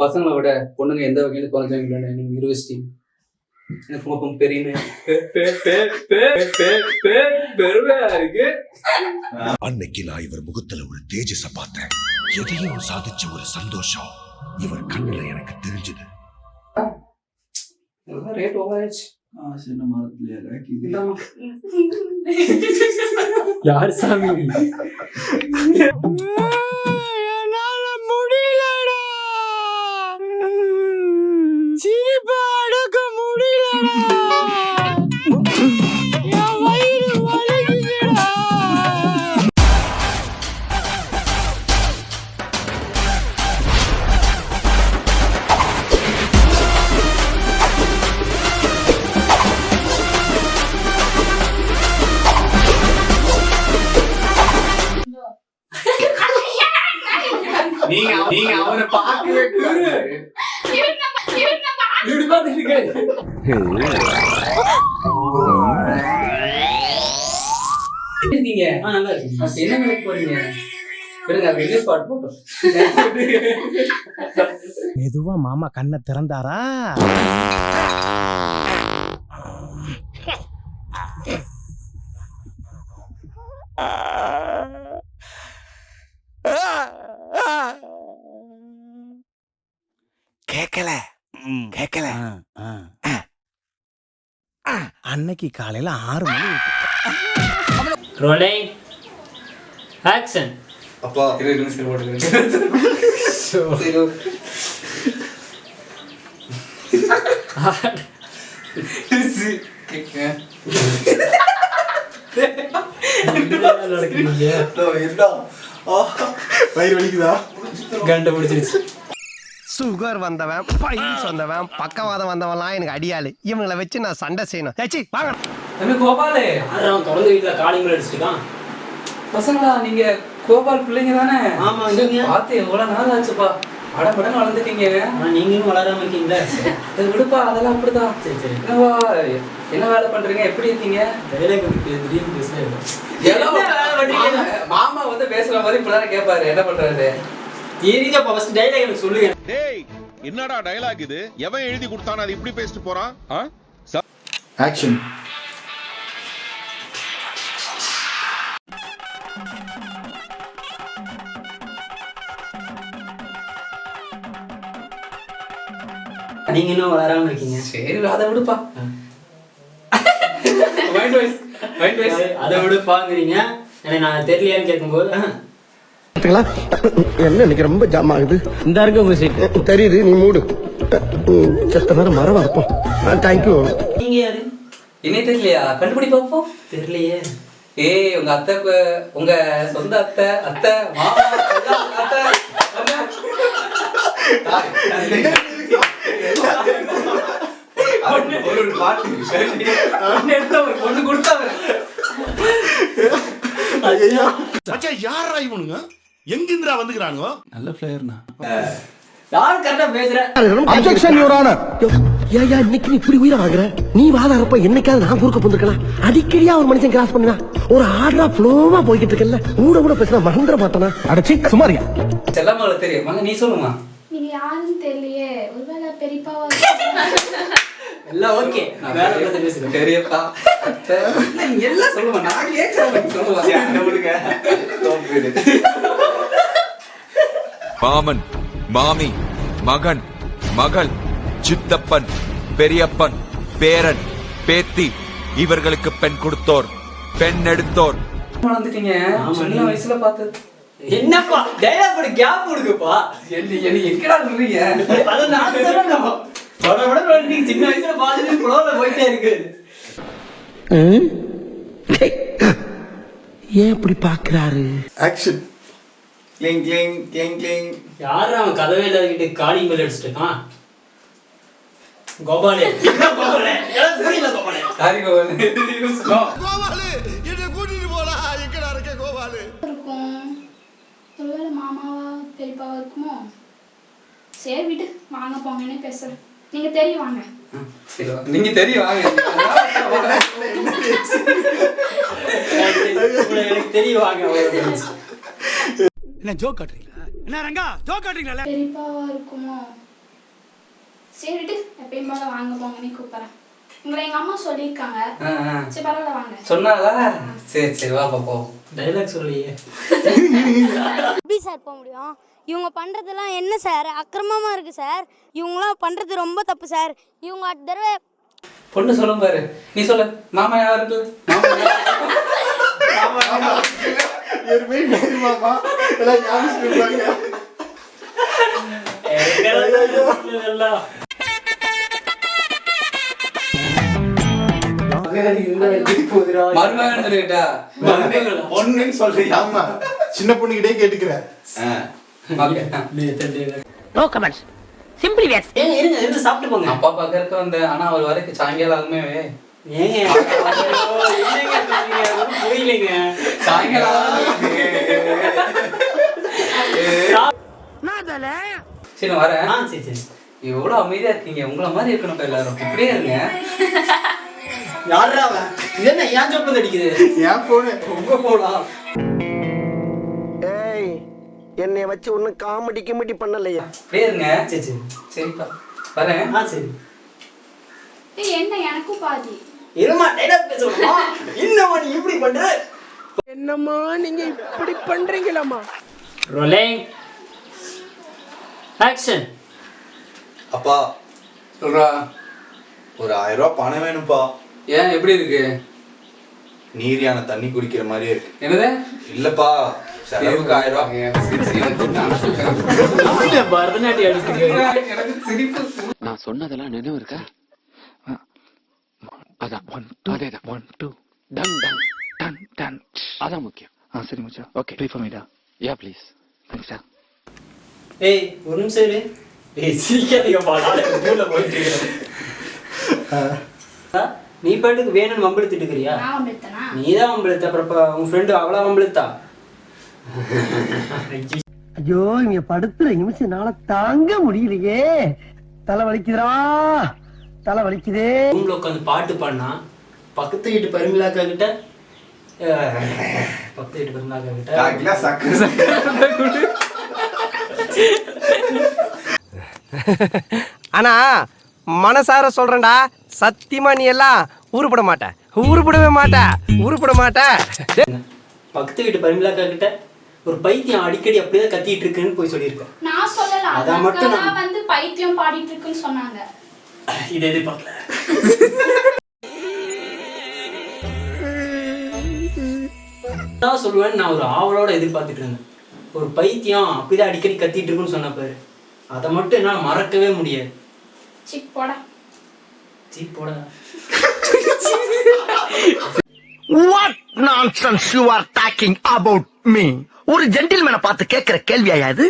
பசங்களை விட பொண்ணுங்க எந்த வகையிலும் குறைஞ்சவங்க இல்லை. நீங்க யூனிவர்சிட்டி எனக்கு ரொம்ப பெருமையா இருக்கு. அன்னைக்கு நான் இவர் முகத்துல ஒரு தேஜஸ பார்த்தேன். எதையும் சாதிச்ச ஒரு சந்தோஷம் இவர் கண்ணுல எனக்கு தெரிஞ்சது. ரேட் ஓவர் ஆயிடுச்சு. யார் சாமி? என்னால முடியலடா, சீப்பா அடக்க முடியலடா, என் வயிறு வலிக்குதுடா. நீங்க அவனை பார்க்கவே கூடாது. இப்படி பார்த்துட்டு இருக்காரு. இருக்கீங்க நல்லா இருக்கு. என்ன வேலைக்கு போறீங்க? வெளியே ஸ்பாட் போட்டோம். மெதுவா மாமா கண்ணை திறந்தாரா? கேக்கல கேக்கல. அன்னைக்கு காலையில 6 மணி. Rolling action. அப்பா இருங்க சரி போடுங்க. சுகர் வந்தவன், பைல்ஸ் வந்தவன், பக்கவாதம் வந்தவன்லாம் எனக்கு அடியாளு. இவங்களை வச்சு நான் சண்டை செய்யணும். வாங்க கோபாலு. தொடர்ந்து வீட்டுல காலிங் அடிச்சுட்டான். பசங்களா நீங்க கோபால் பிள்ளைங்க தானே? ஆமா. நீங்க பார்த்து எவ்வளவு நாள் ஆச்சுப்பா. அடப்படன்னு வளர்ந்துட்டீங்க. நீங்களும் வளராம இருக்கீங்களா? விடுப்பா, அதெல்லாம் அப்படிதான். சரி சரி. என்னவா என்ன வேலை பண்றீங்க? எப்படி இருக்கீங்க? மாமா வந்து பேசுற மாதிரி இப்படிதான் கேட்பாரு. என்ன பண்றாரு? சொல்லுங்க. டேய் என்னடா டயலாக் இது? எவன் எழுதி கொடுத்தானே அது இப்படி பேசிட்டு போறான்? ஆக்ஷன். நீங்க இன்னும் வளராம இருக்கீங்க. சரி அதை விடுப்பா. அதை விடுப்பாங்கிறீங்க. எனக்கு நான் தெரியலையான்னு கேட்கும்போது என்ன இன்னைக்கு ரொம்ப ஜாம் ஆகுது. இந்த இருக்கு உங்க சீட் தெரியுது, நீ மூடு. செத்த நேரம் மரமா இருப்போம். தேங்க்யூ. நீங்க யாரு? என்ன தெரியலையா? கண்டுபிடி பாப்போம். தெரியலையே. ஏய் உங்க அத்தை, உங்க சொந்த அத்தை, அத்தை மாமா அத்தை. பொண்ணு கொடுத்தாங்க. யாரா இவனுங்க? எங்கிருந்தா வந்துக்கிறானுங்க? நல்ல பிளேயர்னா. யார் கரெக்டா பேசுற? Objection your honour. ஏயா இன்னைக்கு நீ இப்படி உயிரை வாங்குற? நீ வாதாரப்ப என்னைக்காவது நான் குறுக்க போந்துருக்கலாம். அடிக்கடியா ஒரு மனுஷன் கிராஸ் பண்ணுனா ஒரு ஆர்டரா ஃப்ளோவா போய்கிட்டு இருக்கல. கூட பேசினா மறந்துட மாட்டானா? அடச்சி சுமாரியா. செல்லம்மாவுக்கு தெரியும். வாங்க நீ சொல்லுமா. நீங்க யாருன்னு தெரியலையே. ஒருவேளை பெரியப்பாவா? எல்லாம் ஓகே. வேற பத்தி பேசுங்க. பெரியப்பா நீங்க எல்லாம் சொல்லுமா. நான் கேட்கிறேன். சொல்லுவாங்க. மாமன், மாமி, மகன், மகள், சித்தப்பன், பெரியப்பன், பேரன், பேத்தி, இவர்களுக்கு பெண் கொடுத்தோர், பெண் எடுத்தோர். வளர்ந்துட்டீங்க. சின்ன வயசுல பார்த்தது. என்னப்பா டயலாக் போடு, கேப் கொடுங்கப்பா. என்ன எங்கடா சொல்றீங்க? அத நான் சொல்லணும். படபட நீங்க சின்ன வயசுல பாத்துட்டு ஃப்ளோல போயிட்டே இருக்கு. ஏன் இப்படி பாக்குறாரு? ஆக்ஷன். கிளிங் கிளிங் கிளிங் கிளிங். யாரு அவன் கதவே இல்லாதகிட்டு காலிங் பெல் அடிச்சிட்டு இருக்கான்? கோபாலே. கோபாலே. எல்லாம் புரியல கோபாலே. சாரி கோபாலே. கோபாலு என்ன கூட்டிட்டு போடா. எங்கடா இருக்க கோபாலு? இருக்கும். ஒருவேளை மாமாவா பெரியப்பாவா இருக்குமோ? சரி விட்டு வாங்க போங்கன்னே பேசுறேன். நீங்க தெரியும் வாங்க. நீங்க தெரியும் வாங்க. எனக்கு தெரியும் வாங்க. என்ன ஜோக் காட்டுறீங்களா? பெரியப்பாவா இருக்குமோ? சரி விட்டு, எப்பயும் போல வாங்க போங்கன்னு கூப்பிடுறேன். உங்களை எங்க அம்மா சொல்லியிருக்காங்க. சரி பரவாயில்ல வாங்க. சொன்னாங்களா? சரி சரி வா பாப்போம். டைலாக் சொல்லியே. எப்படி சார் போக முடியும்? இவங்க பண்ணுறதெல்லாம் என்ன சார் அக்கிரமமாக இருக்குது சார். இவங்களாம் பண்ணுறது ரொம்ப தப்பு சார். இவங்க அடுத்த தடவை பொண்ணு சொல்லும் பாரு. நீ சொல்லு. மாமா யாருக்கு? மருமகன் சொல்லிட்டா பொண்ணுன்னு சொல்றியா? ஆமா, சின்ன பொண்ணுகிட்டே கேட்டுக்கிறேன். No comments, simply words. ஏங்க இருங்க, இருந்து சாப்பிட்டு போங்க. அப்பா பக்கத்துல வந்தேன். ஆனா அவர் வரைக்கும் சாயங்காலம் ஆகுமே. ஏங்க என்னங்க சொல்றீங்க? ஒண்ணும் புரியலைங்க. சாயங்காலம் சரி நான் வரேன். சரி சரி. எவ்வளவு அமைதியா இருக்கீங்க. உங்களை மாதிரி இருக்கணும் எல்லாரும். இப்படியே இருங்க. யாரா அவன்? இது என்ன ஏன் ஜோப்ல அடிக்குது? ஏன் போனு? உங்க போடா. ஏய், என்னை வச்சு ஒன்னும் காமெடி கிமெடி பண்ணலையா? இப்படியே இருங்க. சரி சரி. சரிப்பா வரேன். சரி. ஏய் என்ன எனக்கும் பாதி. இருமா டைலாக் பேசணுமா? என்னம்மா நீ இப்படி பண்ற? என்னம்மா நீங்க இப்படி பண்றீங்களாமா? Rolling action. அப்பா, சொல்றா. ஒரு 1000 ரூபாய் பணம் வேணும்ப்பா. ஏன் எப்படி இருக்கு? நீர் யானை தண்ணி குடிக்கிற மாதிரியே இருக்கு. என்னது? இல்லப்பா, செலவுக்கு 1000 ரூபாய். பரதநாட்டியம் அடிக்கிறீங்க. எனக்கு சிரிப்பு. நான் சொன்னதெல்லாம் நினைவு இருக்கா? அதான் 1 2 அதேதான் 1 2 டன் டன் டன் டன் அதான் முக்கியம். சரி மச்சான், ஓகே ப்ளே ஃபார் மீ டா. யா ப்ளீஸ். தேங்க்ஸ் டா. ஏய் ஒரு நிமிஷம் இரு. ஏய் சிரிக்காதீங்க பாடா. மூல போயிட்டு இருக்கேன். நீ பாட்டுக்கு வேணும்னு வம்பிழுத்துட்டு இருக்கறியா? நான் வம்பிழுத்தனா? நீதான் வம்பிழுத்த. அப்புறம் உன் ஃப்ரெண்டு அவளா வம்பிழுத்தா? ஐயோ, இங்க படுத்துற நிமிஷம்னால தாங்க முடியலையே. தலை வலிக்குதுடா, தலை வலிக்குதே. ரூம்ல உட்காந்து பாட்டு பாடினா பக்கத்து வீட்டு பரிமளாக்கா கிட்ட பக்கத்து வீட்டு பரிமளாக்கா கிட்ட ஆனா மனசார சொல்றேன்டா, சத்தியமா நீ எல்லாம் உருப்பட மாட்ட, உருப்படவே மாட்ட, உருப்பட மாட்ட. பக்கத்து வீட்டு பரிமளாக்கா கிட்ட ஒரு பைத்தியம் அடிக்கடி அப்படியே கத்திட்டு இருக்குன்னு போய் சொல்லியிருக்கேன். நான் சொல்லல. அதான் மட்டும் அக்கா வந்து பைத்தியம் பாடிட்டு இருக்குன்னு சொன்னாங்க. இதை எதிர்பார்க்கல. நான் சொல்லுவேன், நான் ஒரு ஆவலோட எதிர்பார்த்துட்டு இருந்தேன். ஒரு பைத்தியம் அப்படிதான் அடிக்கடி கத்திட்டு இருக்குன்னு சொன்ன பாரு, அதை மட்டும் என்னால மறக்கவே முடியாது. சிக் போடா. சீப் போட. What nonsense you are talking about me? ஒரு ஜென்டில்மேனை பார்த்து கேட்கிற கேள்வியா இது?